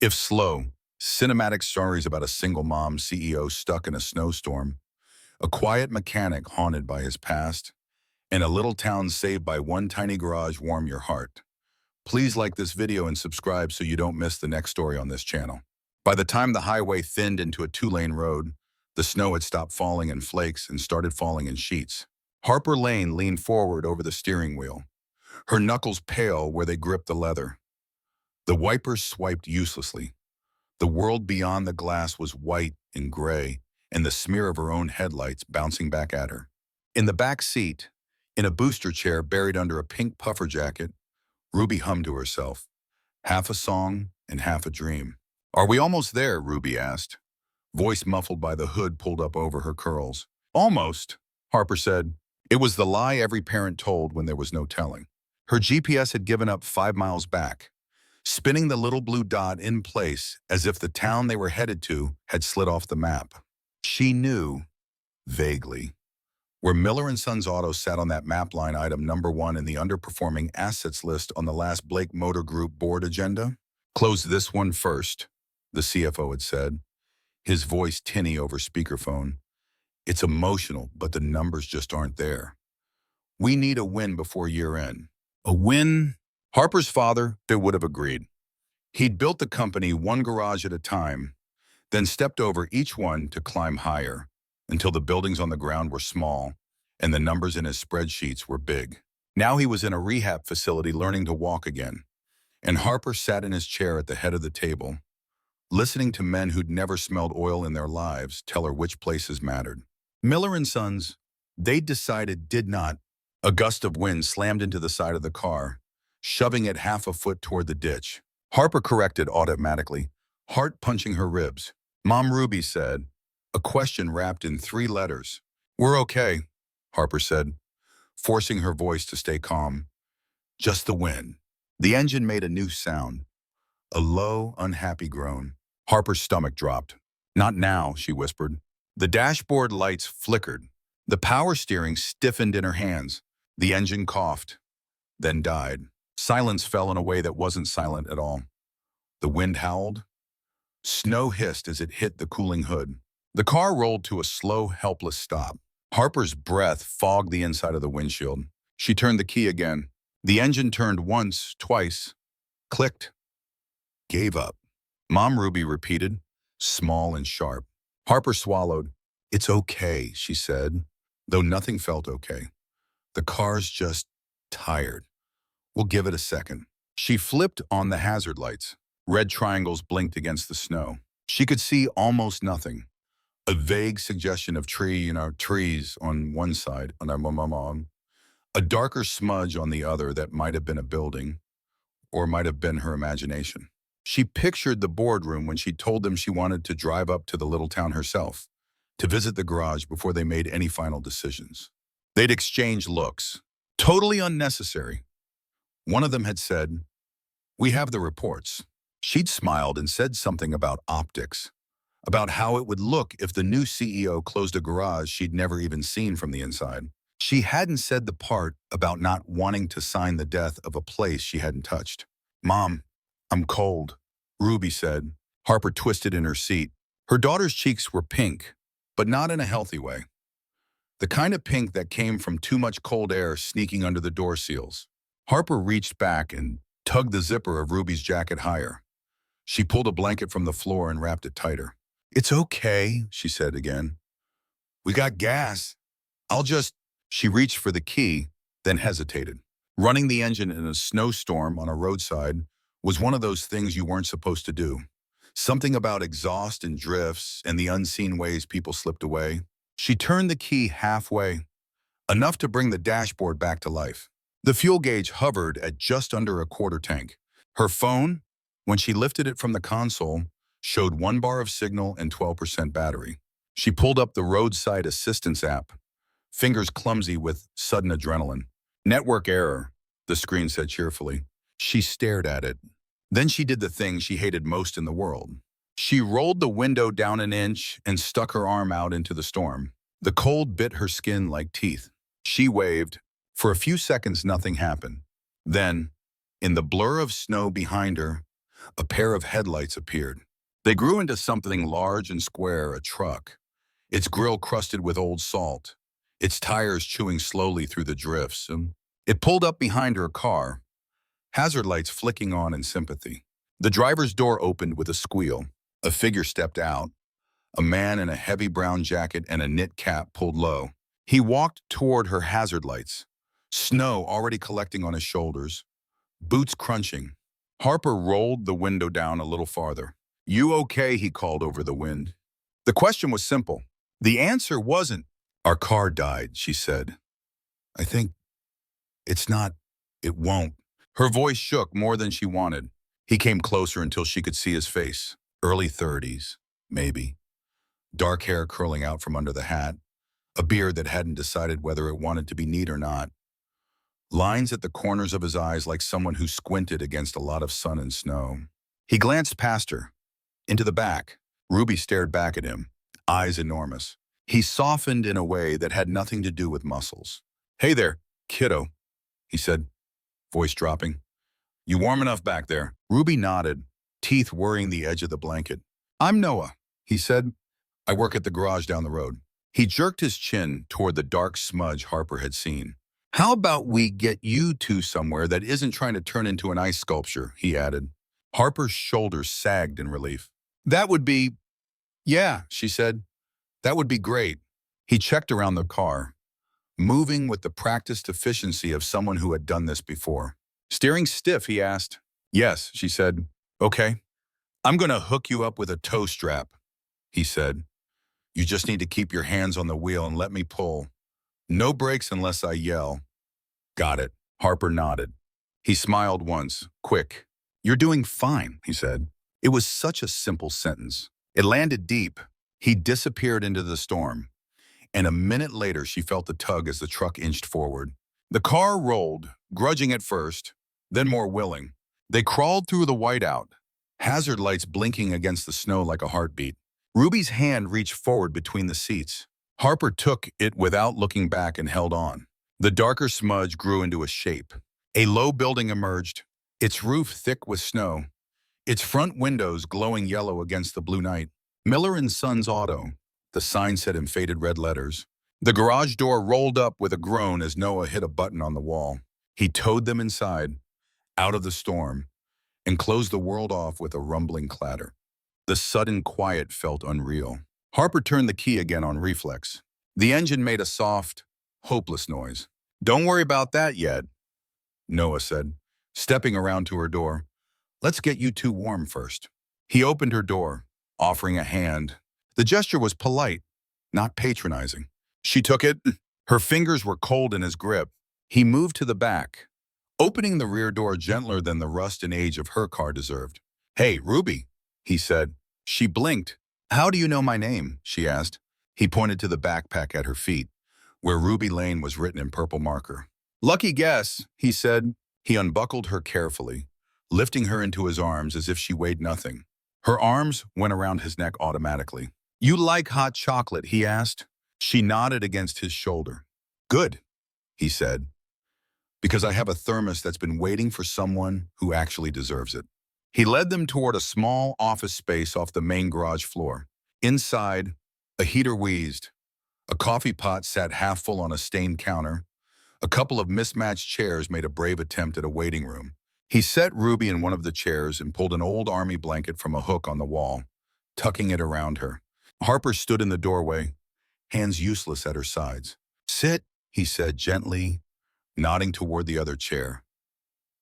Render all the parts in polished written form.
If slow, cinematic stories about a single mom CEO stuck in a snowstorm, a quiet mechanic haunted by his past, and a little town saved by one tiny garage warm your heart. Please like this video and subscribe so you don't miss the next story on this channel. By the time the highway thinned into a two-lane road, the snow had stopped falling in flakes and started falling in sheets. Harper Lane leaned forward over the steering wheel, her knuckles pale where they gripped the leather. The wipers swiped uselessly. The world beyond the glass was white and gray, and the smear of her own headlights bouncing back at her. In the back seat, in a booster chair buried under a pink puffer jacket, Ruby hummed to herself, half a song and half a dream. "Are we almost there?" Ruby asked, voice muffled by the hood pulled up over her curls. "Almost," Harper said. It was the lie every parent told when there was no telling. Her GPS had given up 5 miles back, spinning the little blue dot in place as if the town they were headed to had slid off the map. She knew, vaguely, where Miller and Sons Auto sat on that map line item number 1 in the underperforming assets list on the last Blake Motor Group board agenda. "Close this one first," the CFO had said, his voice tinny over speakerphone. "It's emotional, but the numbers just aren't there. We need a win before year end." A win? Harper's father would have agreed. He'd built the company one garage at a time, then stepped over each one to climb higher, until the buildings on the ground were small and the numbers in his spreadsheets were big. Now he was in a rehab facility learning to walk again, and Harper sat in his chair at the head of the table, listening to men who'd never smelled oil in their lives tell her which places mattered. Miller and Sons, they'd decided, did not. A gust of wind slammed into the side of the car, shoving it half a foot toward the ditch. Harper corrected automatically, heart punching her ribs. "Mom," Ruby said, a question wrapped in 3 letters. "We're okay," Harper said, forcing her voice to stay calm. "Just the wind." The engine made a new sound, a low, unhappy groan. Harper's stomach dropped. "Not now," she whispered. The dashboard lights flickered. The power steering stiffened in her hands. The engine coughed, then died. Silence fell in a way that wasn't silent at all. The wind howled. Snow hissed as it hit the cooling hood. The car rolled to a slow, helpless stop. Harper's breath fogged the inside of the windshield. She turned the key again. The engine turned once, twice, clicked, gave up. "Mom," Ruby repeated, small and sharp. Harper swallowed. "It's okay," she said, though nothing felt okay. "The car's just tired. We'll give it a second." She flipped on the hazard lights. Red triangles blinked against the snow. She could see almost nothing. A vague suggestion of trees on one side, a darker smudge on the other that might have been a building, or might have been her imagination. She pictured the boardroom when she told them she wanted to drive up to the little town herself, to visit the garage before they made any final decisions. They'd exchanged looks, totally unnecessary. One of them had said, "We have the reports." She'd smiled and said something about optics, about how it would look if the new CEO closed a garage she'd never even seen from the inside. She hadn't said the part about not wanting to sign the death of a place she hadn't touched. "Mom, I'm cold," Ruby said. Harper twisted in her seat. Her daughter's cheeks were pink, but not in a healthy way. The kind of pink that came from too much cold air sneaking under the door seals. Harper reached back and tugged the zipper of Ruby's jacket higher. She pulled a blanket from the floor and wrapped it tighter. "It's okay," she said again. "We got gas. I'll just..." She reached for the key, then hesitated. Running the engine in a snowstorm on a roadside was one of those things you weren't supposed to do. Something about exhaust and drifts and the unseen ways people slipped away. She turned the key halfway, enough to bring the dashboard back to life. The fuel gauge hovered at just under a quarter tank. Her phone, when she lifted it from the console, showed 1 bar of signal and 12% battery. She pulled up the roadside assistance app, fingers clumsy with sudden adrenaline. "Network error," the screen said cheerfully. She stared at it. Then she did the thing she hated most in the world. She rolled the window down an inch and stuck her arm out into the storm. The cold bit her skin like teeth. She waved. For a few seconds, nothing happened. Then, in the blur of snow behind her, A pair of headlights appeared. They grew into something large and square, a truck, its grill crusted with old salt, its tires chewing slowly through the drifts. It pulled up behind her car, hazard lights flicking on in sympathy. The driver's door opened with a squeal. A figure stepped out, a man in a heavy brown jacket and a knit cap pulled low. He walked toward her hazard lights, snow already collecting on his shoulders, boots crunching. Harper rolled the window down a little farther. "You okay?" he called over the wind. The question was simple. The answer wasn't. "Our car died," she said. "I think it won't." Her voice shook more than she wanted. He came closer until she could see his face. Early 30s, maybe. Dark hair curling out from under the hat. A beard that hadn't decided whether it wanted to be neat or not. Lines at the corners of his eyes like someone who squinted against a lot of sun and snow. He glanced past her, into the back. Ruby stared back at him, eyes enormous. He softened in a way that had nothing to do with muscles. "Hey there, kiddo," he said, voice dropping. "You warm enough back there?" Ruby nodded, teeth worrying the edge of the blanket. "I'm Noah," he said. "I work at the garage down the road." He jerked his chin toward the dark smudge Harper had seen. "How about we get you two somewhere that isn't trying to turn into an ice sculpture," he added. Harper's shoulders sagged in relief. "That would be—" "Yeah," she said. "That would be great." He checked around the car, moving with the practiced efficiency of someone who had done this before. Steering stiff, he asked. "Yes," she said. "Okay. I'm going to hook you up with a tow strap," he said. "You just need to keep your hands on the wheel and let me pull. No brakes unless I yell." "Got it." Harper nodded. He smiled once, quick. "You're doing fine," he said. It was such a simple sentence. It landed deep. He disappeared into the storm, and a minute later she felt the tug as the truck inched forward. The car rolled, grudging at first, then more willing. They crawled through the whiteout, hazard lights blinking against the snow like a heartbeat. Ruby's hand reached forward between the seats. Harper took it without looking back and held on. The darker smudge grew into a shape. A low building emerged, its roof thick with snow, its front windows glowing yellow against the blue night. "Miller and Sons Auto," the sign said in faded red letters. The garage door rolled up with a groan as Noah hit a button on the wall. He towed them inside, out of the storm, and closed the world off with a rumbling clatter. The sudden quiet felt unreal. Harper turned the key again on reflex. The engine made a soft, hopeless noise. "Don't worry about that yet," Noah said, stepping around to her door. "Let's get you two warm first." He opened her door, offering a hand. The gesture was polite, not patronizing. She took it. Her fingers were cold in his grip. He moved to the back, opening the rear door gentler than the rust and age of her car deserved. "Hey, Ruby," he said. She blinked. "How do you know my name?" she asked. He pointed to the backpack at her feet, where Ruby Lane was written in purple marker. "Lucky guess," he said. He unbuckled her carefully, lifting her into his arms as if she weighed nothing. Her arms went around his neck automatically. "You like hot chocolate?" he asked. She nodded against his shoulder. "Good," he said, "because I have a thermos that's been waiting for someone who actually deserves it." He led them toward a small office space off the main garage floor. Inside, a heater wheezed. A coffee pot sat half full on a stained counter. A couple of mismatched chairs made a brave attempt at a waiting room. He set Ruby in one of the chairs and pulled an old army blanket from a hook on the wall, tucking it around her. Harper stood in the doorway, hands useless at her sides. "Sit," he said gently, nodding toward the other chair.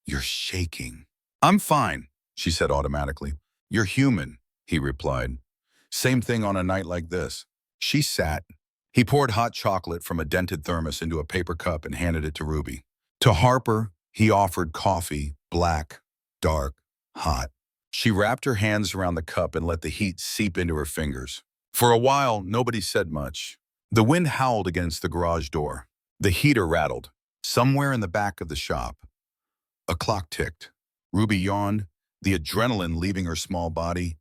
"You're shaking." "I'm fine," she said automatically. "You're human," he replied. "Same thing on a night like this." She sat. He poured hot chocolate from a dented thermos into a paper cup and handed it to Ruby. To Harper, he offered coffee, black, dark, hot. She wrapped her hands around the cup and let the heat seep into her fingers. For a while, nobody said much. The wind howled against the garage door. The heater rattled. Somewhere in the back of the shop, a clock ticked. Ruby yawned, the adrenaline leaving her small body,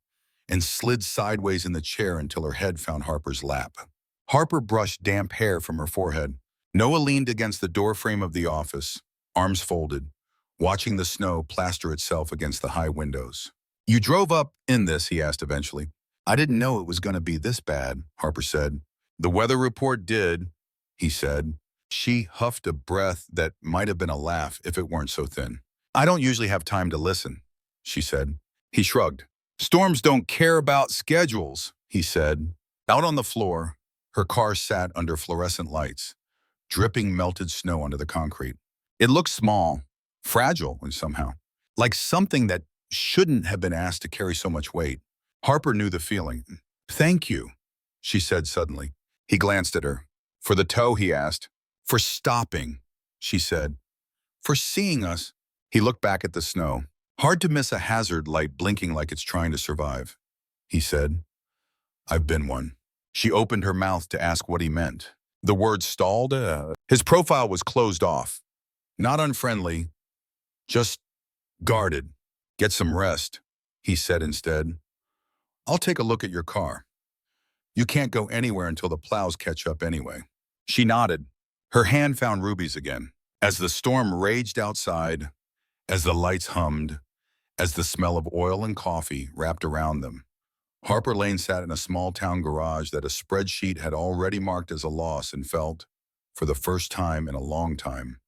and slid sideways in the chair until her head found Harper's lap. Harper brushed damp hair from her forehead. Noah leaned against the doorframe of the office, arms folded, watching the snow plaster itself against the high windows. "You drove up in this," he asked eventually. "I didn't know it was going to be this bad," Harper said. "The weather report did," he said. She huffed a breath that might have been a laugh if it weren't so thin. "I don't usually have time to listen," she said. He shrugged. "Storms don't care about schedules," he said. Out on the floor, her car sat under fluorescent lights, dripping melted snow onto the concrete. It looked small, fragile somehow, like something that shouldn't have been asked to carry so much weight. Harper knew the feeling. "Thank you," she said suddenly. He glanced at her. "For the tow?" he asked. "For stopping," she said. "For seeing us." He looked back at the snow. "Hard to miss a hazard light blinking like it's trying to survive," he said. "I've been one." She opened her mouth to ask what he meant. The word stalled. His profile was closed off. Not unfriendly, just guarded. "Get some rest," he said instead. "I'll take a look at your car. You can't go anywhere until the plows catch up anyway." She nodded. Her hand found Ruby's again. As the storm raged outside, as the lights hummed, as the smell of oil and coffee wrapped around them, Harper Lane sat in a small-town garage that a spreadsheet had already marked as a loss and felt, for the first time in a long time,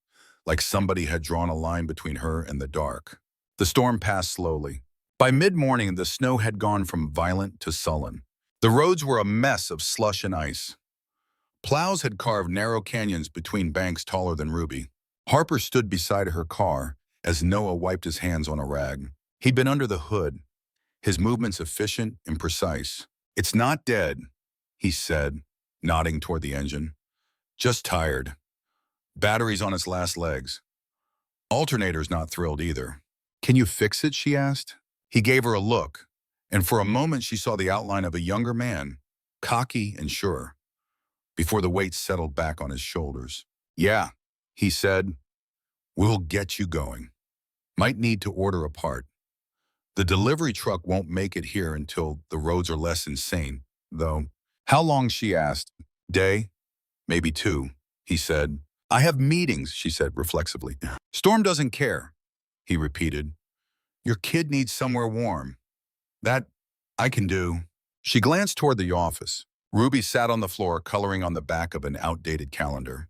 like somebody had drawn a line between her and the dark. The storm passed slowly. By mid-morning, the snow had gone from violent to sullen. The roads were a mess of slush and ice. Plows had carved narrow canyons between banks taller than Ruby. Harper stood beside her car as Noah wiped his hands on a rag. He'd been under the hood, his movements efficient and precise. "It's not dead," he said, nodding toward the engine. "Just tired. Battery's on its last legs. Alternator's not thrilled either." "Can you fix it?" she asked. He gave her a look, and for a moment she saw the outline of a younger man, cocky and sure, before the weight settled back on his shoulders. "Yeah," he said. "We'll get you going. Might need to order a part. The delivery truck won't make it here until the roads are less insane, though." "How long?" she asked. "Day, maybe 2, he said. "I have meetings," she said reflexively. "Storm doesn't care," he repeated. "Your kid needs somewhere warm. That I can do." She glanced toward the office. Ruby sat on the floor coloring on the back of an outdated calendar,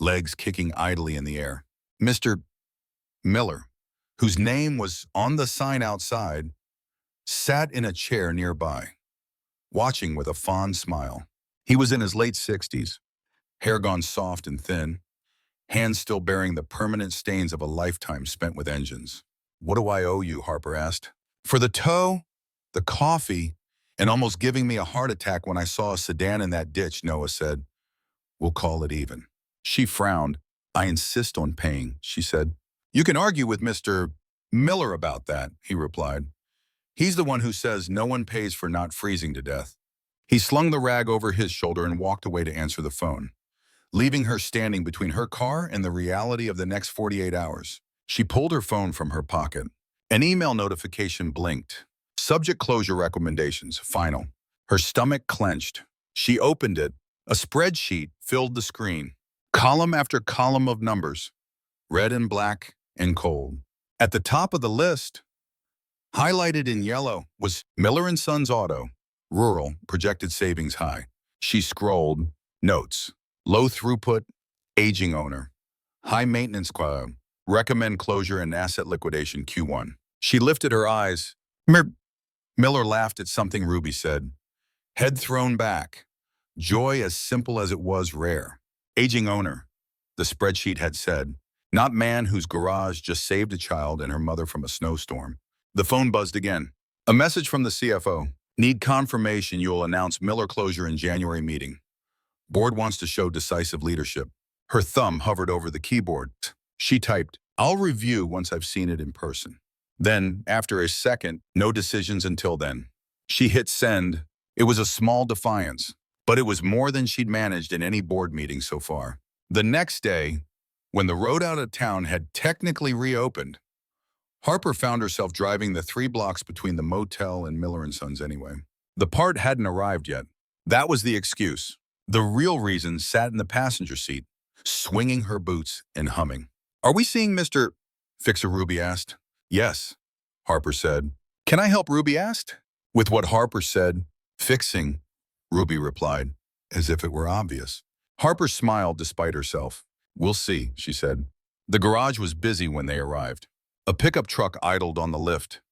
legs kicking idly in the air. Mr. Miller, whose name was on the sign outside, sat in a chair nearby, watching with a fond smile. He was in his late 60s, hair gone soft and thin, hands still bearing the permanent stains of a lifetime spent with engines. "What do I owe you?" Harper asked. "For the tow, the coffee, and almost giving me a heart attack when I saw a sedan in that ditch," Noah said. "We'll call it even." She frowned. "I insist on paying," she said. "You can argue with Mr. Miller about that," he replied. "He's the one who says no one pays for not freezing to death." He slung the rag over his shoulder and walked away to answer the phone, leaving her standing between her car and the reality of the next 48 hours. She pulled her phone from her pocket. An email notification blinked. Subject: closure recommendations, final. Her stomach clenched. She opened it. A spreadsheet filled the screen. Column after column of numbers, red and black and cold. At the top of the list, highlighted in yellow, was Miller & Sons Auto, rural, projected savings high. She scrolled. Notes: low throughput, aging owner, high maintenance quota, recommend closure and asset liquidation Q1. She lifted her eyes. Miller laughed at something Ruby said. Head thrown back. Joy as simple as it was rare. Aging owner, the spreadsheet had said, not man whose garage just saved a child and her mother from a snowstorm. The phone buzzed again. A message from the CFO. Need confirmation you'll announce Miller closure in January meeting. Board wants to show decisive leadership. Her thumb hovered over the keyboard. She typed, I'll review once I've seen it in person. Then, after a second, no decisions until then. She hit send. It was a small defiance, but it was more than she'd managed in any board meeting so far. The next day, when the road out of town had technically reopened, Harper found herself driving the 3 blocks between the motel and Miller & Sons anyway. The part hadn't arrived yet. That was the excuse. The real reason sat in the passenger seat, swinging her boots and humming. Are we seeing Mr. Fixer, Ruby asked. Yes, Harper said. Can I help, Ruby asked? With what Harper said, fixing, Ruby replied, as if it were obvious. Harper smiled despite herself. We'll see, she said. The garage was busy when they arrived. A pickup truck idled on the lift,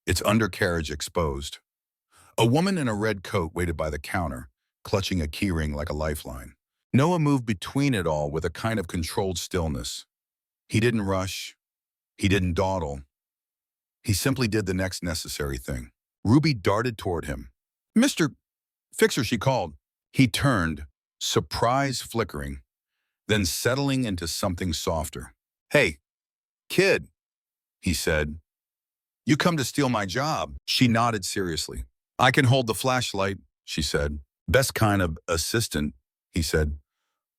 its undercarriage exposed. A woman in a red coat waited by the counter, clutching a keyring like a lifeline. Noah moved between it all with a kind of controlled stillness. He didn't rush. He didn't dawdle. He simply did the next necessary thing. Ruby darted toward him. Mr. Fixer, she called. He turned, surprise flickering, then settling into something softer. Hey, kid, he said. You come to steal my job. She nodded seriously. I can hold the flashlight, she said. Best kind of assistant, he said.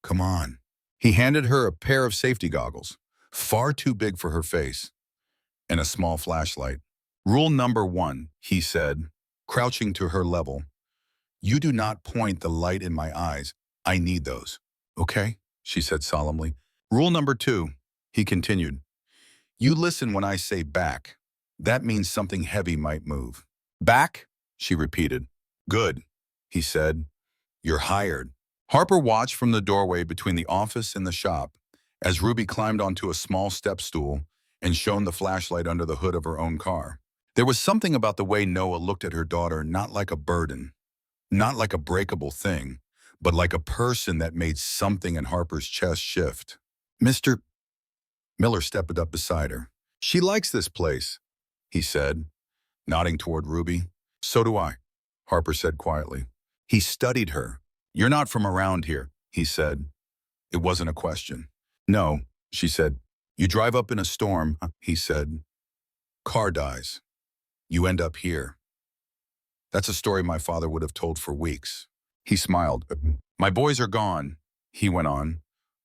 Come on. He handed her a pair of safety goggles, far too big for her face, and a small flashlight. Rule number 1, he said, crouching to her level. You do not point the light in my eyes. I need those. Okay, she said solemnly. Rule number 2, he continued. You listen when I say back. That means something heavy might move. Back? She repeated. Good, he said. You're hired. Harper watched from the doorway between the office and the shop as Ruby climbed onto a small step stool and shone the flashlight under the hood of her own car. There was something about the way Noah looked at her daughter, not like a burden, not like a breakable thing, but like a person that made something in Harper's chest shift. Mr. Miller stepped up beside her. She likes this place, he said, nodding toward Ruby. So do I, Harper said quietly. He studied her. You're not from around here, he said. It wasn't a question. No, she said. You drive up in a storm, he said. Car dies. You end up here. That's a story my father would have told for weeks. He smiled. My boys are gone, he went on.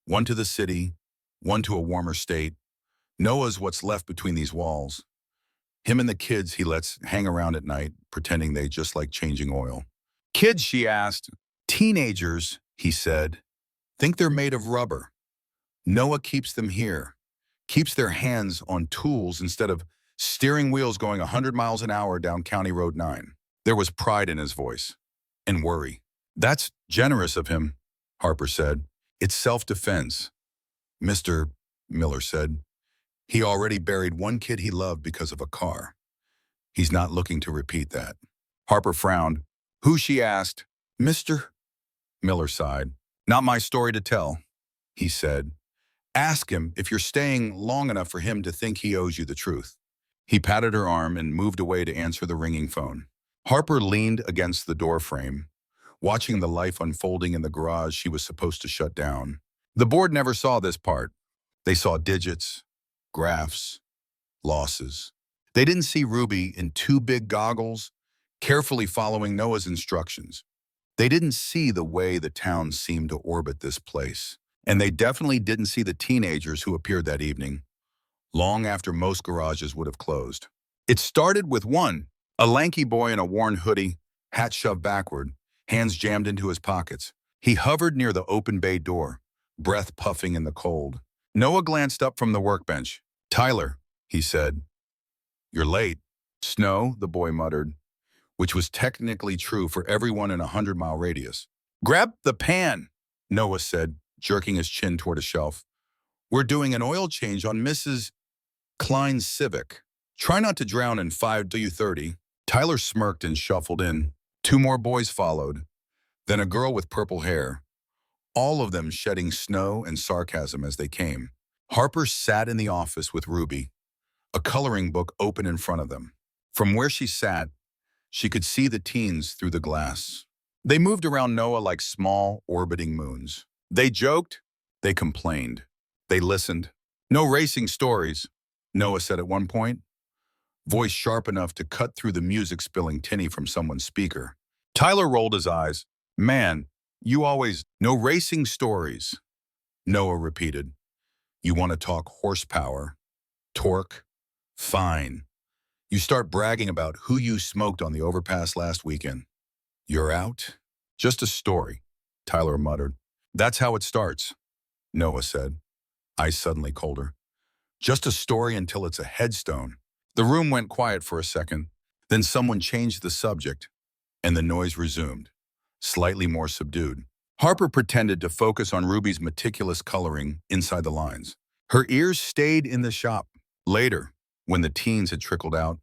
One to the city, one to a warmer state. Noah's what's left between these walls. Him and the kids he lets hang around at night, pretending they just like changing oil. Kids, she asked. Teenagers, he said, think they're made of rubber. Noah keeps them here, keeps their hands on tools instead of steering wheels going 100 miles an hour down County Road 9. There was pride in his voice, and worry. That's generous of him, Harper said. It's self-defense. Mr. Miller said. He already buried one kid he loved because of a car. He's not looking to repeat that. Harper frowned. Who, she asked. Mr. Miller sighed. Not my story to tell, he said. Ask him if you're staying long enough for him to think he owes you the truth. He patted her arm and moved away to answer the ringing phone. Harper leaned against the doorframe, watching the life unfolding in the garage she was supposed to shut down. The board never saw this part. They saw digits, graphs, losses. They didn't see Ruby in 2 big goggles, carefully following Noah's instructions. They didn't see the way the town seemed to orbit this place. And they definitely didn't see the teenagers who appeared that evening, long after most garages would have closed. It started with one, a lanky boy in a worn hoodie, hat shoved backward, hands jammed into his pockets. He hovered near the open bay door, breath puffing in the cold. Noah glanced up from the workbench. Tyler, he said. You're late. Snow, the boy muttered, which was technically true for everyone in a 100-mile radius. Grab the pan, Noah said, jerking his chin toward a shelf. We're doing an oil change on Mrs. Klein's Civic. Try not to drown in 5W30. Tyler smirked and shuffled in. 2 more boys followed, then a girl with purple hair, all of them shedding snow and sarcasm as they came. Harper sat in the office with Ruby, a coloring book open in front of them. From where she sat, she could see the teens through the glass. They moved around Noah like small, orbiting moons. They joked, they complained, they listened. No racing stories, Noah said at one point, voice sharp enough to cut through the music spilling tinny from someone's speaker. Tyler rolled his eyes. Man, you always, no racing stories, Noah repeated. You want to talk horsepower, torque? Fine. You start bragging about who you smoked on the overpass last weekend. You're out? Just a story, Tyler muttered. That's how it starts, Noah said, eyes suddenly colder. Just a story until it's a headstone. The room went quiet for a second. Then someone changed the subject, and the noise resumed, slightly more subdued. Harper pretended to focus on Ruby's meticulous coloring inside the lines. Her ears stayed in the shop. Later, when the teens had trickled out,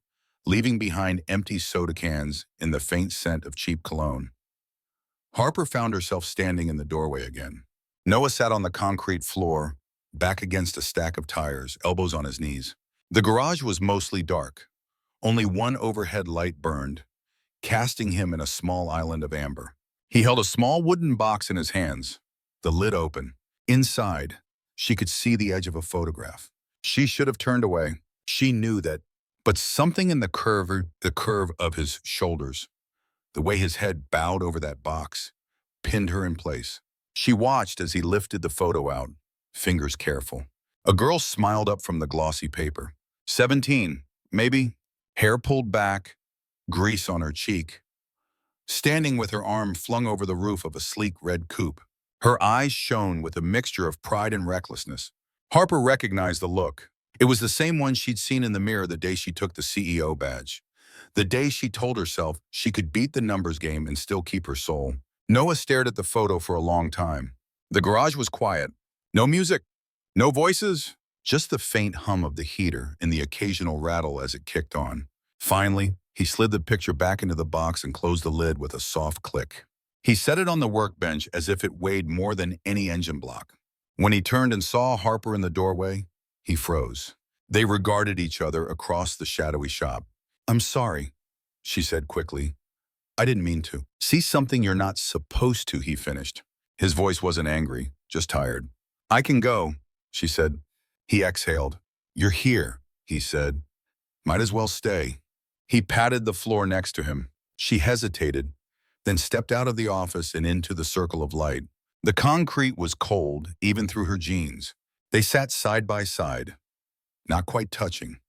leaving behind empty soda cans in the faint scent of cheap cologne, Harper found herself standing in the doorway again. Noah sat on the concrete floor, back against a stack of tires, elbows on his knees. The garage was mostly dark. Only one overhead light burned, casting him in a small island of amber. He held a small wooden box in his hands, the lid open. Inside, she could see the edge of a photograph. She should have turned away. She knew that. But something in the curve of his shoulders, the way his head bowed over that box, pinned her in place. She watched as he lifted the photo out, fingers careful. A girl smiled up from the glossy paper. 17, maybe, hair pulled back, grease on her cheek, standing with her arm flung over the roof of a sleek red coupe. Her eyes shone with a mixture of pride and recklessness. Harper recognized the look. It was the same one she'd seen in the mirror the day she took the CEO badge. The day she told herself she could beat the numbers game and still keep her soul. Noah stared at the photo for a long time. The garage was quiet. No music, no voices, just the faint hum of the heater and the occasional rattle as it kicked on. Finally, he slid the picture back into the box and closed the lid with a soft click. He set it on the workbench as if it weighed more than any engine block. When he turned and saw Harper in the doorway, he froze. They regarded each other across the shadowy shop. "I'm sorry," she said quickly. "I didn't mean to." "See something you're not supposed to," he finished. His voice wasn't angry, just tired. "I can go," she said. He exhaled. "You're here," he said. "Might as well stay." He patted the floor next to him. She hesitated, then stepped out of the office and into the circle of light. The concrete was cold, even through her jeans. They sat side by side, not quite touching,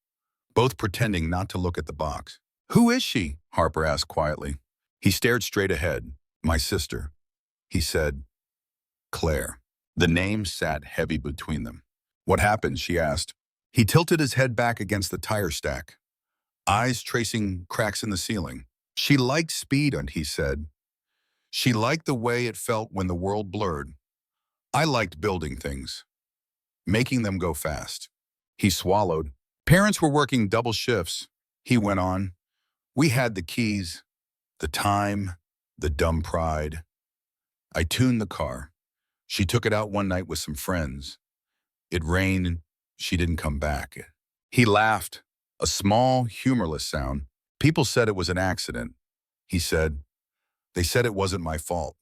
both pretending not to look at the box. "Who is she?" Harper asked quietly. He stared straight ahead. "My sister," he said. "Claire." The name sat heavy between them. "What happened?" she asked. He tilted his head back against the tire stack, eyes tracing cracks in the ceiling. "She liked speed," and he said. "She liked the way it felt when the world blurred. I liked building things, making them go fast." He swallowed. "Parents were working double shifts," he went on. "We had the keys, the time, the dumb pride. I tuned the car. She took it out one night with some friends. It rained and she didn't come back." He laughed, a small, humorless sound. "People said it was an accident," he said. "They said it wasn't my fault.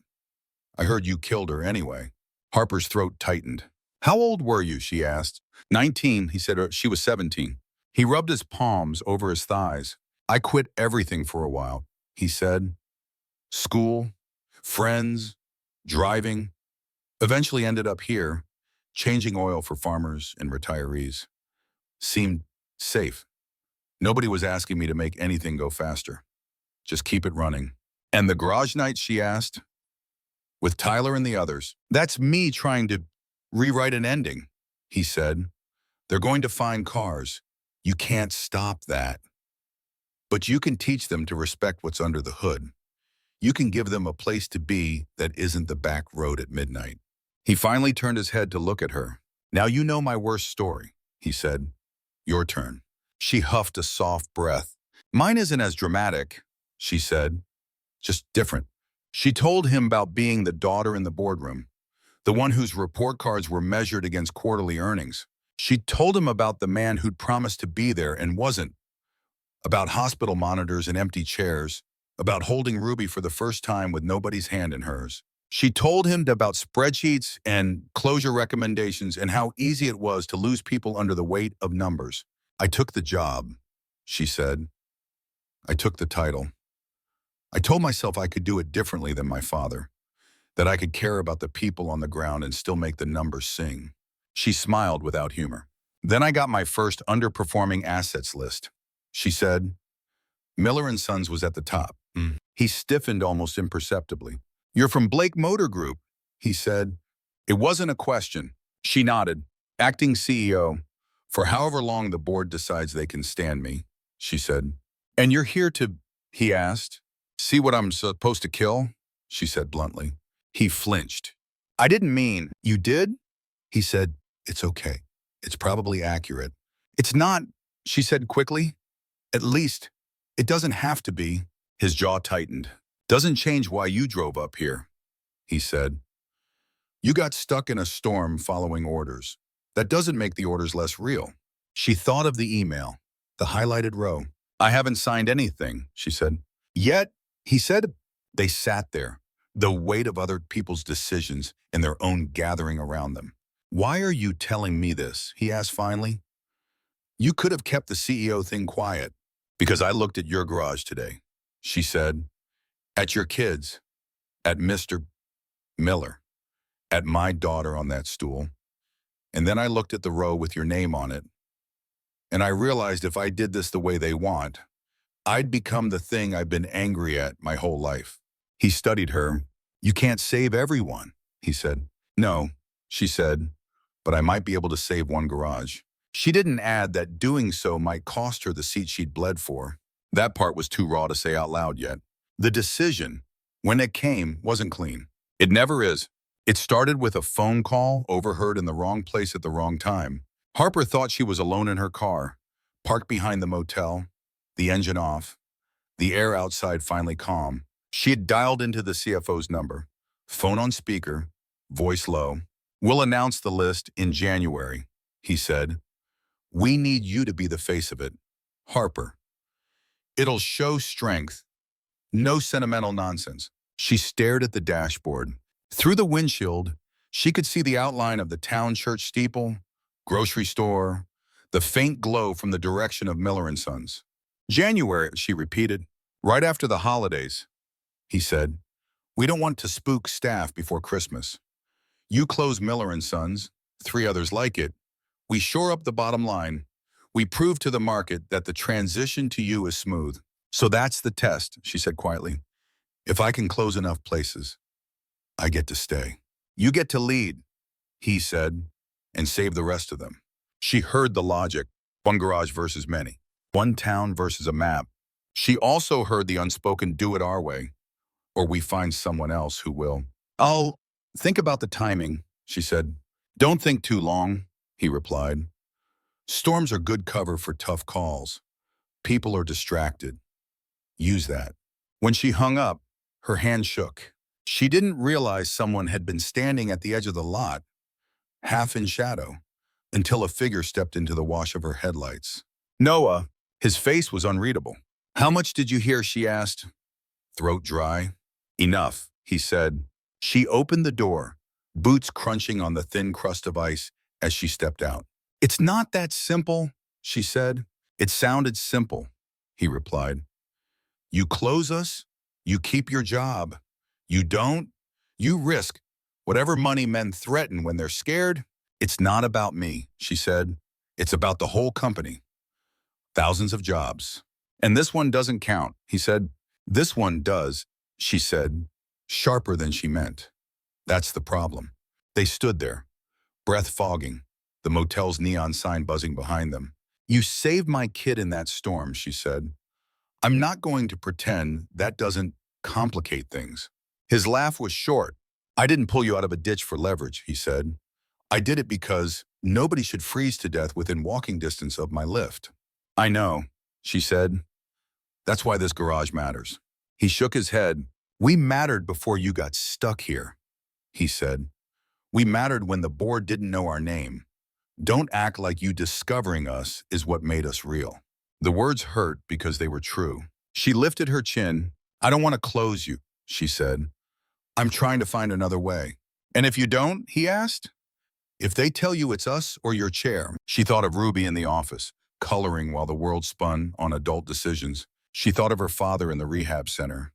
I heard you killed her anyway." Harper's throat tightened. "How old were you?" she asked. 19, he said. She was 17. He rubbed his palms over his thighs. "I quit everything for a while," he said. "School, friends, driving. Eventually ended up here, changing oil for farmers and retirees. Seemed safe. Nobody was asking me to make anything go faster. Just keep it running." "And the garage nights?" she asked. "With Tyler and the others." "That's me trying to rewrite an ending," he said. "They're going to find cars. You can't stop that. But you can teach them to respect what's under the hood. You can give them a place to be that isn't the back road at midnight." He finally turned his head to look at her. "Now you know my worst story," he said. "Your turn." She huffed a soft breath. "Mine isn't as dramatic," she said. "Just different." She told him about being the daughter in the boardroom, the one whose report cards were measured against quarterly earnings. She told him about the man who'd promised to be there and wasn't, about hospital monitors and empty chairs, about holding Ruby for the first time with nobody's hand in hers. She told him about spreadsheets and closure recommendations and how easy it was to lose people under the weight of numbers. "I took the job," she said. "I took the title. I told myself I could do it differently than my father, that I could care about the people on the ground and still make the numbers sing." She smiled without humor. "Then I got my first underperforming assets list," she said. Miller and Sons was at the top. He stiffened almost imperceptibly. "You're from Blake Motor Group," he said. It wasn't a question. She nodded. "Acting CEO, for however long the board decides they can stand me," she said. And you're here to, he asked. See what I'm supposed to kill? She said bluntly. He flinched. I didn't mean, you did? He said, it's okay. It's probably accurate. It's not, she said quickly. At least, it doesn't have to be. His jaw tightened. Doesn't change why you drove up here, he said. You got stuck in a storm following orders. That doesn't make the orders less real. She thought of the email, the highlighted row. I haven't signed anything, she said. Yet, he said. They sat there, the weight of other people's decisions and their own gathering around them. Why are you telling me this? He asked finally. You could have kept the CEO thing quiet. Because I looked at your garage today, she said. At your kids, at Mr. Miller, at my daughter on that stool. And then I looked at the row with your name on it. And I realized if I did this the way they want, I'd become the thing I've been angry at my whole life. He studied her. You can't save everyone, he said. No, she said, but I might be able to save one garage. She didn't add that doing so might cost her the seat she'd bled for. That part was too raw to say out loud yet. The decision, when it came, wasn't clean. It never is. It started with a phone call overheard in the wrong place at the wrong time. Harper thought she was alone in her car, parked behind the motel, the engine off, the air outside finally calm. She had dialed into the CFO's number, phone on speaker, voice low. We'll announce the list in January, he said. We need you to be the face of it, Harper. It'll show strength. No sentimental nonsense. She stared at the dashboard. Through the windshield, she could see the outline of the town church steeple, grocery store, the faint glow from the direction of Miller and Sons. January, she repeated. Right after the holidays, he said. We don't want to spook staff before Christmas. You close Miller and Sons, 3 others like it. We shore up the bottom line. We prove to the market that the transition to you is smooth. So that's the test, she said quietly. If I can close enough places, I get to stay. You get to lead, he said, and save the rest of them. She heard the logic, one garage versus many, one town versus a map. She also heard the unspoken do it our way, or we find someone else who will. I'll think about the timing, she said. Don't think too long, he replied. Storms are good cover for tough calls. People are distracted. Use that. When she hung up, her hand shook. She didn't realize someone had been standing at the edge of the lot, half in shadow, until a figure stepped into the wash of her headlights. Noah, his face was unreadable. How much did you hear, she asked, throat dry. Enough, he said. She opened the door, boots crunching on the thin crust of ice as she stepped out. It's not that simple, she said. It sounded simple, he replied. You close us, you keep your job. You don't, you risk whatever money men threaten when they're scared. It's not about me, she said. It's about the whole company. Thousands of jobs. And this one doesn't count, he said. This one does, she said, sharper than she meant. That's the problem. They stood there, breath fogging, the motel's neon sign buzzing behind them. You saved my kid in that storm, she said. I'm not going to pretend that doesn't complicate things. His laugh was short. I didn't pull you out of a ditch for leverage, he said. I did it because nobody should freeze to death within walking distance of my lift. I know, she said. That's why this garage matters. He shook his head. We mattered before you got stuck here, he said. We mattered when the board didn't know our name. Don't act like you discovering us is what made us real. The words hurt because they were true. She lifted her chin. I don't want to close you, she said. I'm trying to find another way. And if you don't, he asked? If they tell you it's us or your chair. She thought of Ruby in the office, coloring while the world spun on adult decisions. She thought of her father in the rehab center,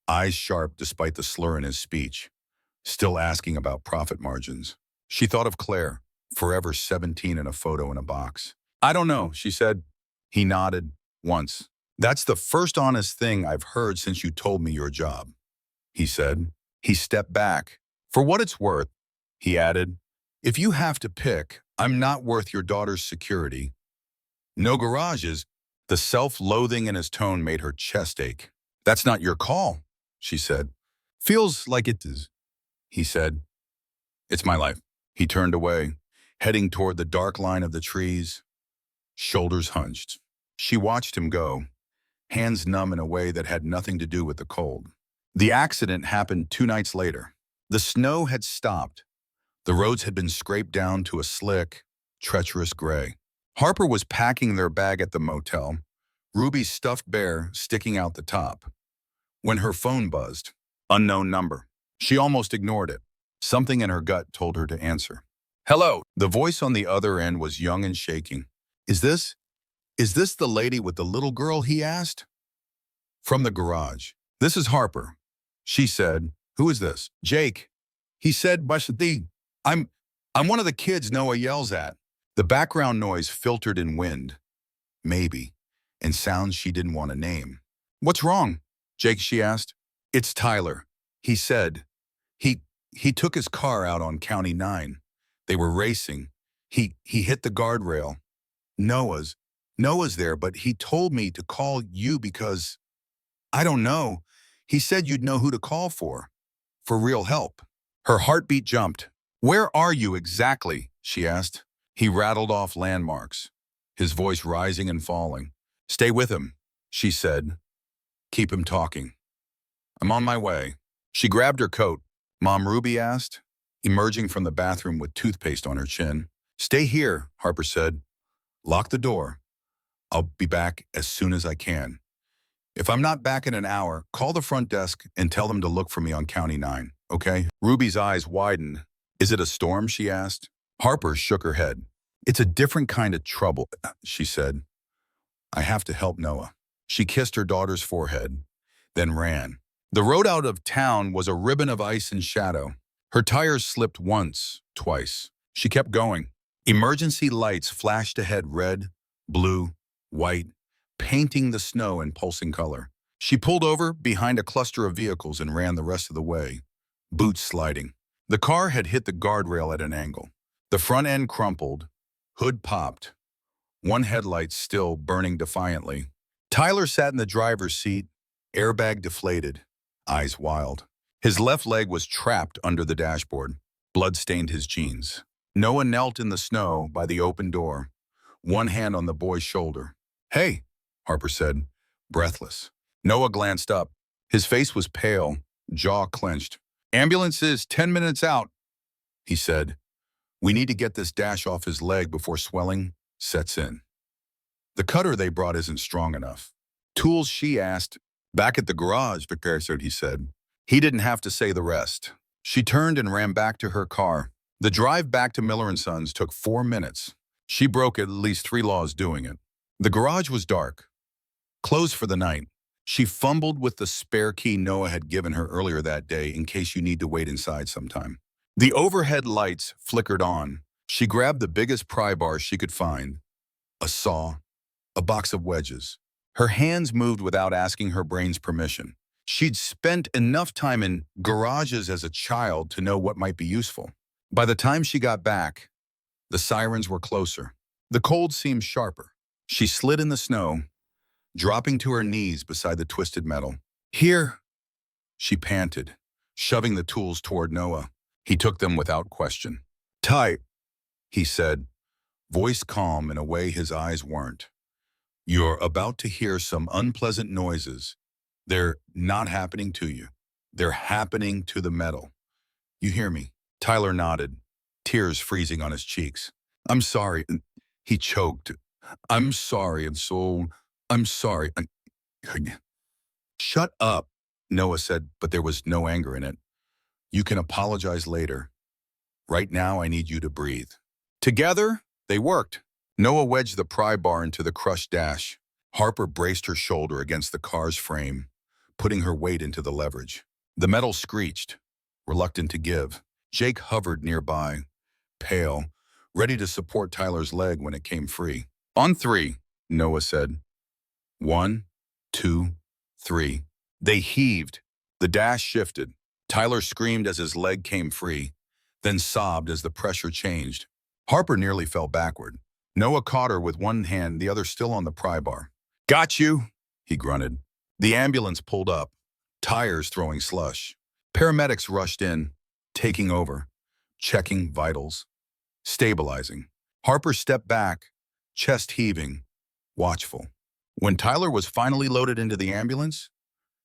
eyes sharp despite the slur in his speech, still asking about profit margins. She thought of Claire, forever 17 in a photo in a box. I don't know, she said. He nodded, once. That's the first honest thing I've heard since you told me your job, he said. He stepped back. For what it's worth, he added, if you have to pick, I'm not worth your daughter's security. No garages, The self-loathing in his tone made her chest ache. "That's not your call," she said. "Feels like it is," he said. "It's my life." He turned away, heading toward the dark line of the trees, shoulders hunched. She watched him go, hands numb in a way that had nothing to do with the cold. The accident happened 2 nights later. The snow had stopped. The roads had been scraped down to a slick, treacherous gray. Harper was packing their bag at the motel, Ruby's stuffed bear sticking out the top, when her phone buzzed. Unknown number. She almost ignored it. Something in her gut told her to answer. "Hello." The voice on the other end was young and shaking. Is this the lady with the little girl?" he asked. From the garage. "This is Harper," she said. "Who is this?" "Jake." He said, "Bashadi. I'm one of the kids Noah yells at." The background noise filtered in wind, maybe, and sounds she didn't want to name. "What's wrong, Jake?" she asked. "It's Tyler," he said. He took his car out on County 9. They were racing. He hit the guardrail. Noah's there, but he told me to call you because, I don't know. He said you'd know who to call for real help." Her heartbeat jumped. "Where are you exactly?" she asked. He rattled off landmarks, his voice rising and falling. "Stay with him," she said. "Keep him talking." "I'm on my way." She grabbed her coat. "Mom?" Ruby asked, emerging from the bathroom with toothpaste on her chin. "Stay here," Harper said. "Lock the door. I'll be back as soon as I can. If I'm not back in an hour, call the front desk and tell them to look for me on County 9, okay?" Ruby's eyes widened. "Is it a storm?" she asked. Harper shook her head. "It's a different kind of trouble," she said. "I have to help Noah." She kissed her daughter's forehead, then ran. The road out of town was a ribbon of ice and shadow. Her tires slipped once, twice. She kept going. Emergency lights flashed ahead, red, blue, white, painting the snow in pulsing color. She pulled over behind a cluster of vehicles and ran the rest of the way, boots sliding. The car had hit the guardrail at an angle. The front end crumpled, hood popped, one headlight still burning defiantly. Tyler sat in the driver's seat, airbag deflated, eyes wild. His left leg was trapped under the dashboard. Blood stained his jeans. Noah knelt in the snow by the open door, one hand on the boy's shoulder. "Hey," Harper said, breathless. Noah glanced up. His face was pale, jaw clenched. "Ambulance is 10 minutes out," he said. "We need to get this dash off his leg before swelling sets in." "The cutter they brought isn't strong enough." "Tools?" she asked. "Back at the garage," he said. He didn't have to say the rest. She turned and ran back to her car. The drive back to Miller & Sons took 4 minutes. She broke at least 3 laws doing it. The garage was dark, closed for the night. She fumbled with the spare key Noah had given her earlier that day in case you need to wait inside sometime. The overhead lights flickered on. She grabbed the biggest pry bar she could find, a saw, a box of wedges. Her hands moved without asking her brain's permission. She'd spent enough time in garages as a child to know what might be useful. By the time she got back, the sirens were closer. The cold seemed sharper. She slid in the snow, dropping to her knees beside the twisted metal. "Here," she panted, shoving the tools toward Noah. He took them without question. "Ty," he said, voice calm in a way his eyes weren't. "You're about to hear some unpleasant noises. They're not happening to you. They're happening to the metal. You hear me?" Tyler nodded, tears freezing on his cheeks. "I'm sorry," he choked. "I'm sorry, I'm sorry. Shut up," Noah said, but there was no anger in it. "You can apologize later. Right now, I need you to breathe." Together, they worked. Noah wedged the pry bar into the crushed dash. Harper braced her shoulder against the car's frame, putting her weight into the leverage. The metal screeched, reluctant to give. Jake hovered nearby, pale, ready to support Tyler's leg when it came free. "On 3, Noah said. 1, 2, 3. They heaved. The dash shifted. Tyler screamed as his leg came free, then sobbed as the pressure changed. Harper nearly fell backward. Noah caught her with one hand, the other still on the pry bar. Got you, he grunted. The ambulance pulled up, tires throwing slush. Paramedics rushed in, taking over, checking vitals, stabilizing. Harper stepped back, chest heaving, watchful. When Tyler was finally loaded into the ambulance,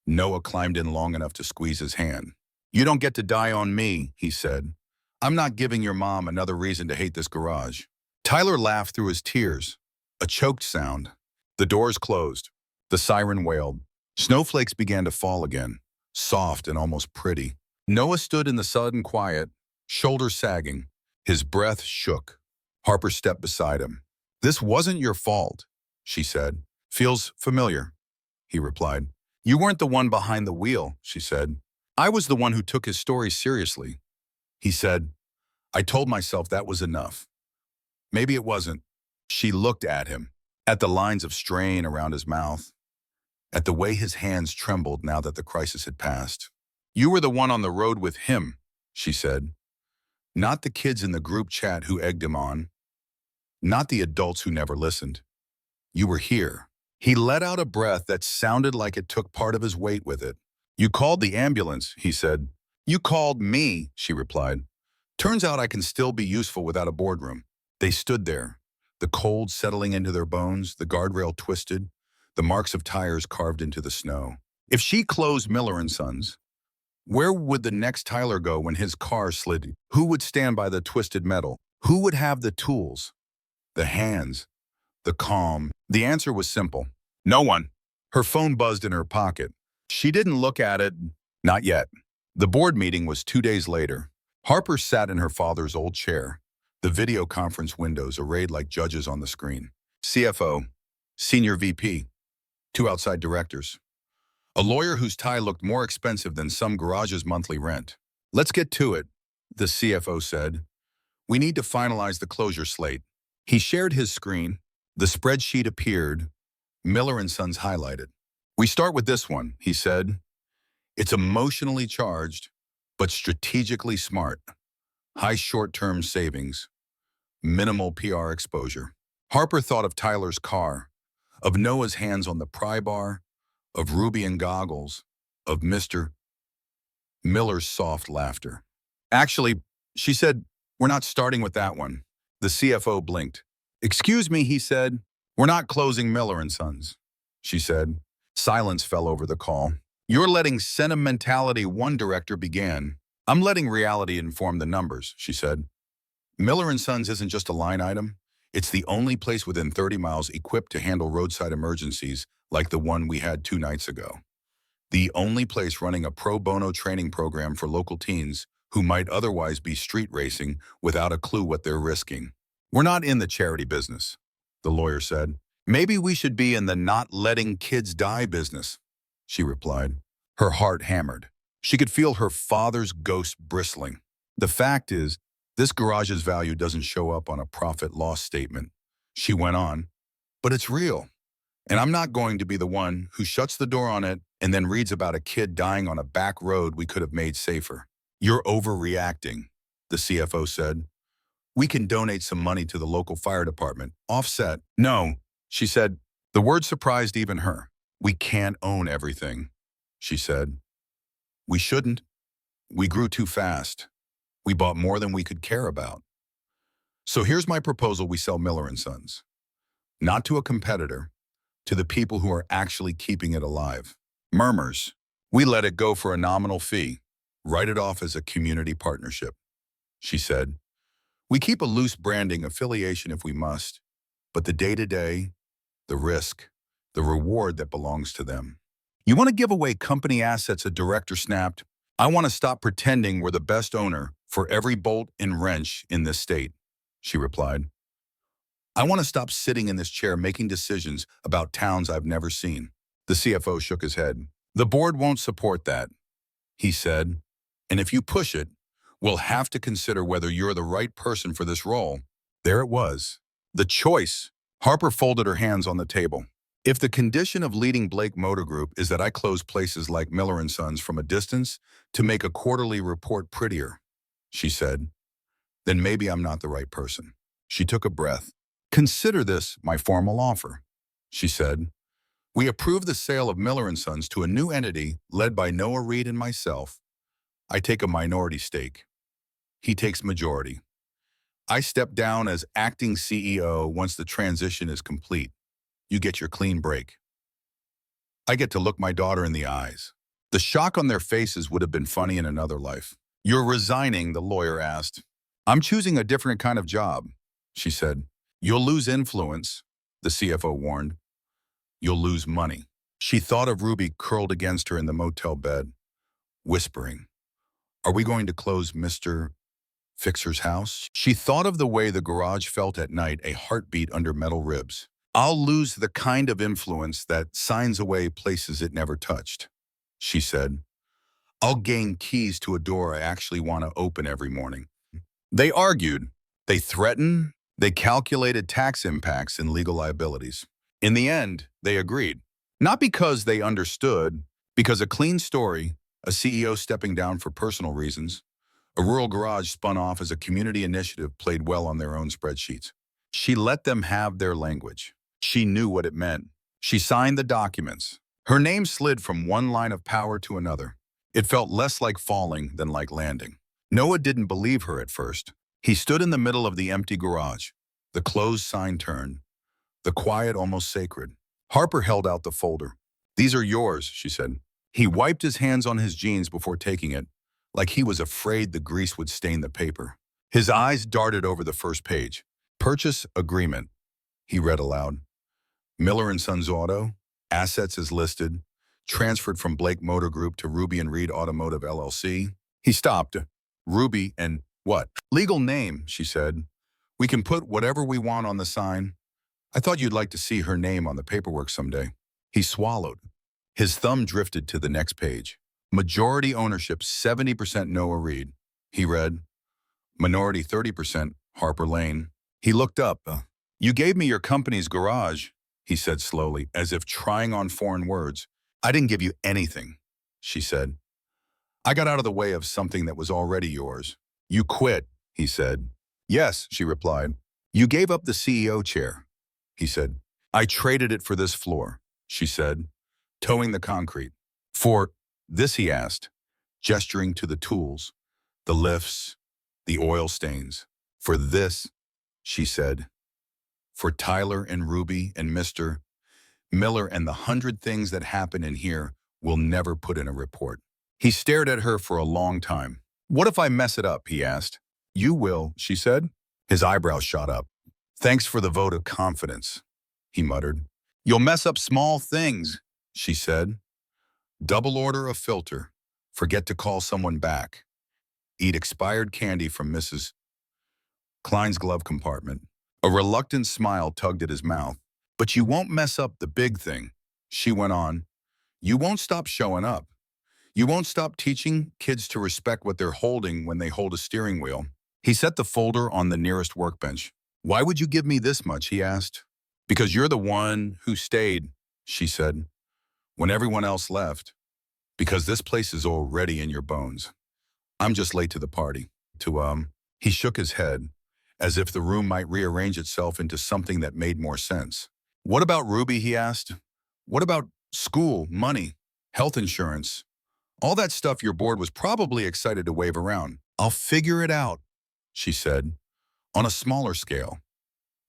Noah climbed in long enough to squeeze his hand. You don't get to die on me, he said. I'm not giving your mom another reason to hate this garage. Tyler laughed through his tears, a choked sound. The doors closed. The siren wailed. Snowflakes began to fall again, soft and almost pretty. Noah stood in the sudden quiet, shoulders sagging. His breath shook. Harper stepped beside him. This wasn't your fault, she said. Feels familiar, he replied. You weren't the one behind the wheel, she said. I was the one who took his story seriously. He said, I told myself that was enough. Maybe it wasn't. She looked at him, at the lines of strain around his mouth, at the way his hands trembled now that the crisis had passed. You were the one on the road with him, she said. Not the kids in the group chat who egged him on. Not the adults who never listened. You were here. He let out a breath that sounded like it took part of his weight with it. You called the ambulance, he said. You called me, she replied. Turns out I can still be useful without a boardroom. They stood there, the cold settling into their bones, the guardrail twisted, the marks of tires carved into the snow. If she closed Miller and Sons, where would the next Tyler go when his car slid? Who would stand by the twisted metal? Who would have the tools, the hands, the calm? The answer was simple. No one. Her phone buzzed in her pocket. She didn't look at it. Not yet. The board meeting was 2 days later. Harper sat in her father's old chair, the video conference windows arrayed like judges on the screen. CFO, Senior VP, 2 outside directors. A lawyer whose tie looked more expensive than some garage's monthly rent. Let's get to it, the CFO said. We need to finalize the closure slate. He shared his screen. The spreadsheet appeared, Miller and Sons highlighted. We start with this one, he said. It's emotionally charged, but strategically smart. High short-term savings, minimal PR exposure. Harper thought of Tyler's car, of Noah's hands on the pry bar, of Ruby and goggles, of Mr. Miller's soft laughter. Actually, she said, we're not starting with that one. The CFO blinked. Excuse me, he said. We're not closing Miller and Sons, she said. Silence fell over the call. You're letting sentimentality, one director began. I'm letting reality inform the numbers, she said. Miller and Sons isn't just a line item. It's the only place within 30 miles equipped to handle roadside emergencies like the one we had 2 nights ago. The only place running a pro bono training program for local teens who might otherwise be street racing without a clue what they're risking. We're not in the charity business, the lawyer said. Maybe we should be in the not letting kids die business, she replied. Her heart hammered. She could feel her father's ghost bristling. The fact is, this garage's value doesn't show up on a profit-loss statement. She went on, but it's real. And I'm not going to be the one who shuts the door on it and then reads about a kid dying on a back road we could have made safer. You're overreacting, the CFO said. We can donate some money to the local fire department. Offset. No, she said. The word surprised even her. We can't own everything, she said. We shouldn't. We grew too fast. We bought more than we could care about. So here's my proposal: we sell Miller and Sons. Not to a competitor, to the people who are actually keeping it alive. Murmurs. We let it go for a nominal fee. Write it off as a community partnership, she said. We keep a loose branding affiliation if we must, but the day-to-day, the risk, the reward that belongs to them. You want to give away company assets? A director snapped. I want to stop pretending we're the best owner for every bolt and wrench in this state, she replied. I want to stop sitting in this chair making decisions about towns I've never seen. The CFO shook his head. The board won't support that, he said. And if you push it, we'll have to consider whether you're the right person for this role. There it was. The choice. Harper folded her hands on the table. If the condition of leading Blake Motor Group is that I close places like Miller and Sons from a distance to make a quarterly report prettier, she said, then maybe I'm not the right person. She took a breath. Consider this my formal offer, she said. We approve the sale of Miller and Sons to a new entity led by Noah Reed and myself. I take a minority stake. He takes majority. I step down as acting CEO once the transition is complete. You get your clean break. I get to look my daughter in the eyes. The shock on their faces would have been funny in another life. You're resigning, the lawyer asked. I'm choosing a different kind of job, she said. You'll lose influence, the CFO warned. You'll lose money. She thought of Ruby curled against her in the motel bed, whispering, are we going to close Mr. Fixer's house? She thought of the way the garage felt at night, a heartbeat under metal ribs. I'll lose the kind of influence that signs away places it never touched, she said. I'll gain keys to a door I actually want to open every morning. They argued. They threatened. They calculated tax impacts and legal liabilities. In the end, they agreed. Not because they understood, because a clean story, a CEO stepping down for personal reasons, a rural garage spun off as a community initiative played well on their own spreadsheets. She let them have their language. She knew what it meant. She signed the documents. Her name slid from one line of power to another. It felt less like falling than like landing. Noah didn't believe her at first. He stood in the middle of the empty garage, the closed sign turned, the quiet almost sacred. Harper held out the folder. These are yours, she said. He wiped his hands on his jeans before taking it, like he was afraid the grease would stain the paper. His eyes darted over the first page. Purchase agreement, he read aloud. Miller and Sons Auto, assets as listed, transferred from Blake Motor Group to Ruby and Reed Automotive LLC. He stopped. Ruby and what? Legal name, she said. We can put whatever we want on the sign. I thought you'd like to see her name on the paperwork someday. He swallowed. His thumb drifted to the next page. Majority ownership, 70% Noah Reed. He read. Minority 30%, Harper Lane. He looked up. You gave me your company's garage, he said slowly, as if trying on foreign words. I didn't give you anything, she said. I got out of the way of something that was already yours. You quit, he said. Yes, she replied. You gave up the CEO chair, he said. I traded it for this floor, she said, toeing the concrete. For this, he asked, gesturing to the tools, the lifts, the oil stains. For this, she said. For Tyler and Ruby and Mr. Miller and the 100 things that happen in here we'll never put in a report. He stared at her for a long time. What if I mess it up, he asked. You will, she said. His eyebrows shot up. Thanks for the vote of confidence, he muttered. You'll mess up small things, she said. Double order a filter. Forget to call someone back. Eat expired candy from Mrs. Klein's glove compartment. A reluctant smile tugged at his mouth. But you won't mess up the big thing, she went on. You won't stop showing up. You won't stop teaching kids to respect what they're holding when they hold a steering wheel. He set the folder on the nearest workbench. Why would you give me this much, he asked. Because you're the one who stayed, she said, when everyone else left. Because this place is already in your bones. I'm just late to the party. He shook his head, as if the room might rearrange itself into something that made more sense. What about Ruby, he asked. What about school, money, health insurance? All that stuff your board was probably excited to wave around. I'll figure it out, she said, on a smaller scale,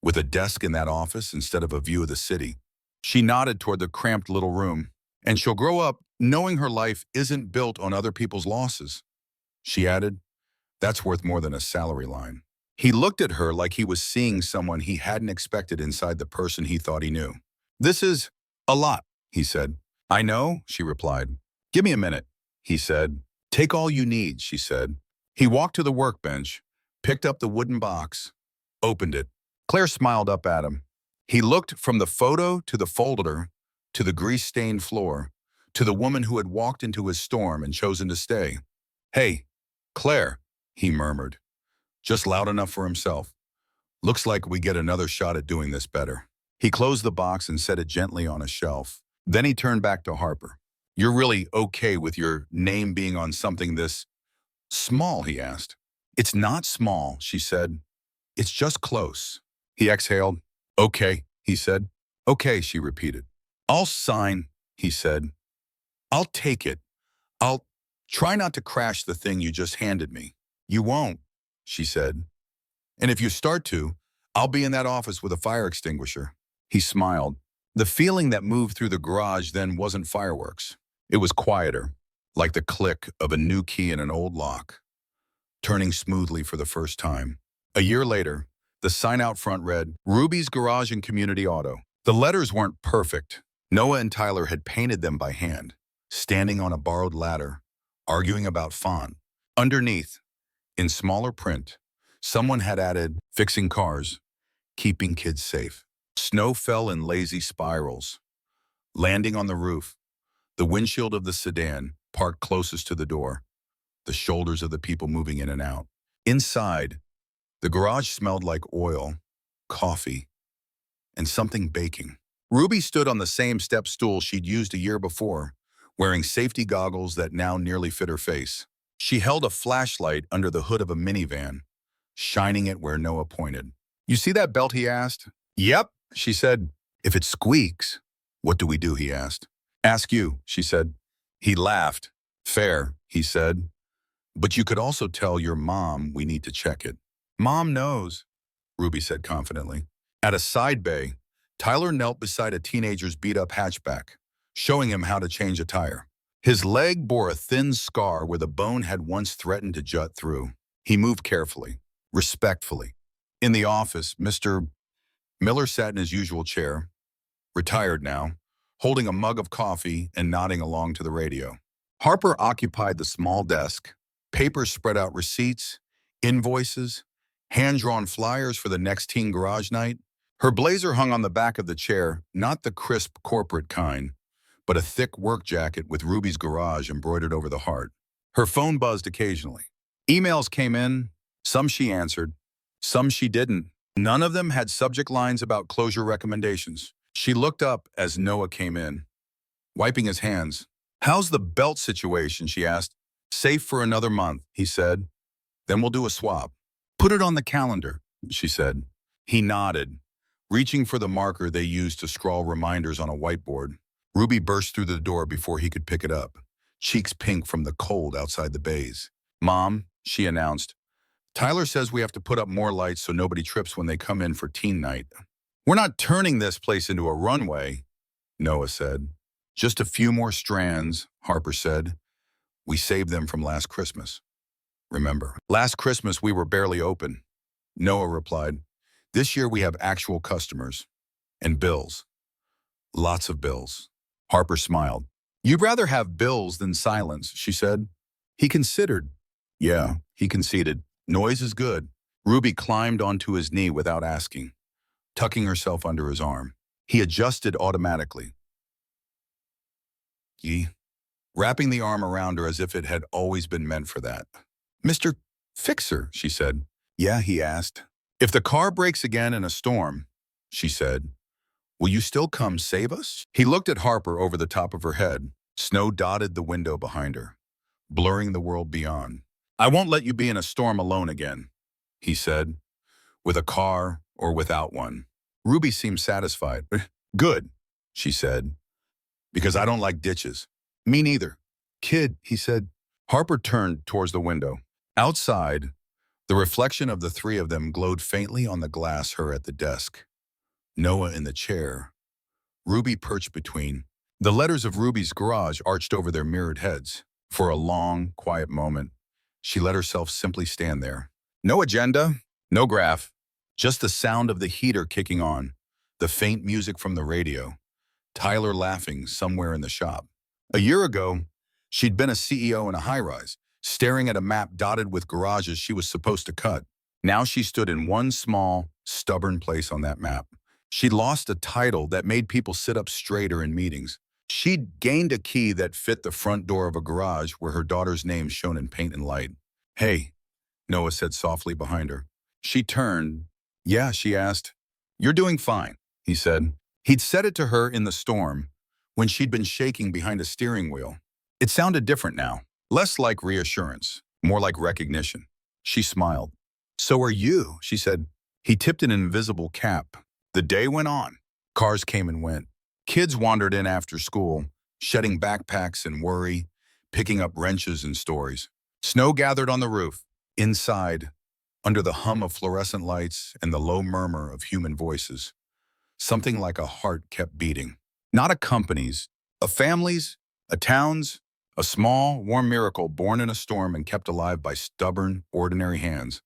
with a desk in that office instead of a view of the city. She nodded toward the cramped little room. And she'll grow up knowing her life isn't built on other people's losses. She added, that's worth more than a salary line. He looked at her like he was seeing someone he hadn't expected inside the person he thought he knew. This is a lot, he said. I know, she replied. Give me a minute, he said. Take all you need, she said. He walked to the workbench, picked up the wooden box, opened it. Claire smiled up at him. He looked from the photo to the folder, to the grease-stained floor, to the woman who had walked into his storm and chosen to stay. Hey, Claire, he murmured, just loud enough for himself. Looks like we get another shot at doing this better. He closed the box and set it gently on a shelf. Then he turned back to Harper. You're really okay with your name being on something this small, he asked. It's not small, she said. It's just close. He exhaled. Okay, he said. Okay, she repeated. I'll sign, he said. I'll take it. I'll try not to crash the thing you just handed me. You won't, she said. And if you start to, I'll be in that office with a fire extinguisher. He smiled. The feeling that moved through the garage then wasn't fireworks. It was quieter, like the click of a new key in an old lock, turning smoothly for the first time. A year later, the sign out front read, Ruby's Garage and Community Auto. The letters weren't perfect. Noah and Tyler had painted them by hand, standing on a borrowed ladder, arguing about font. Underneath, in smaller print, someone had added, fixing cars, keeping kids safe. Snow fell in lazy spirals, landing on the roof, the windshield of the sedan parked closest to the door, the shoulders of the people moving in and out. Inside, the garage smelled like oil, coffee, and something baking. Ruby stood on the same step stool she'd used a year before, wearing safety goggles that now nearly fit her face. She held a flashlight under the hood of a minivan, shining it where Noah pointed. You see that belt, he asked? Yep, she said. If it squeaks, what do we do, he asked. Ask you, she said. He laughed. Fair, he said. But you could also tell your mom we need to check it. Mom knows, Ruby said confidently. At a side bay, Tyler knelt beside a teenager's beat-up hatchback, showing him how to change a tire. His leg bore a thin scar where the bone had once threatened to jut through. He moved carefully, respectfully. In the office, Mr. Miller sat in his usual chair, retired now, holding a mug of coffee and nodding along to the radio. Harper occupied the small desk. Papers spread out receipts, invoices, hand-drawn flyers for the next teen garage night. Her blazer hung on the back of the chair, not the crisp corporate kind, but a thick work jacket with Ruby's Garage embroidered over the heart. Her phone buzzed occasionally. Emails came in, some she answered, some she didn't. None of them had subject lines about closure recommendations. She looked up as Noah came in, wiping his hands. How's the belt situation, she asked. Safe for another month, he said. Then we'll do a swap. Put it on the calendar, she said. He nodded, reaching for the marker they used to scrawl reminders on a whiteboard. Ruby burst through the door before he could pick it up, cheeks pink from the cold outside the bays. Mom, she announced, Tyler says we have to put up more lights so nobody trips when they come in for teen night. We're not turning this place into a runway, Noah said. Just a few more strands, Harper said. We saved them from last Christmas. Remember, last Christmas we were barely open. Noah replied, this year we have actual customers. And bills. Lots of bills. Harper smiled. You'd rather have bills than silence, she said. He considered. Yeah, he conceded. Noise is good. Ruby climbed onto his knee without asking, tucking herself under his arm. He adjusted automatically, wrapping the arm around her as if it had always been meant for that. Mr. Fixer, she said. Yeah, he asked. If the car breaks again in a storm, she said, will you still come save us? He looked at Harper over the top of her head. Snow dotted the window behind her, blurring the world beyond. I won't let you be in a storm alone again, he said, with a car or without one. Ruby seemed satisfied. Good, she said, because I don't like ditches. Me neither. Kid, he said. Harper turned towards the window. Outside, the reflection of the three of them glowed faintly on the glass her at the desk. Noah in the chair, Ruby perched between. The letters of Ruby's Garage arched over their mirrored heads. For a long, quiet moment, she let herself simply stand there. No agenda, no graph, just the sound of the heater kicking on, the faint music from the radio, Tyler laughing somewhere in the shop. A year ago, she'd been a CEO in a high-rise, staring at a map dotted with garages she was supposed to cut. Now she stood in one small, stubborn place on that map. She'd lost a title that made people sit up straighter in meetings. She'd gained a key that fit the front door of a garage where her daughter's name shone in paint and light. Hey, Noah said softly behind her. She turned. Yeah, she asked. You're doing fine, he said. He'd said it to her in the storm, when she'd been shaking behind a steering wheel. It sounded different now, less like reassurance, more like recognition. She smiled. So are you, she said. He tipped an invisible cap. The day went on. Cars came and went. Kids wandered in after school, shedding backpacks and worry, picking up wrenches and stories. Snow gathered on the roof. Inside, under the hum of fluorescent lights and the low murmur of human voices, something like a heart kept beating. Not a company's, a family's, a town's, a small, warm miracle born in a storm and kept alive by stubborn, ordinary hands.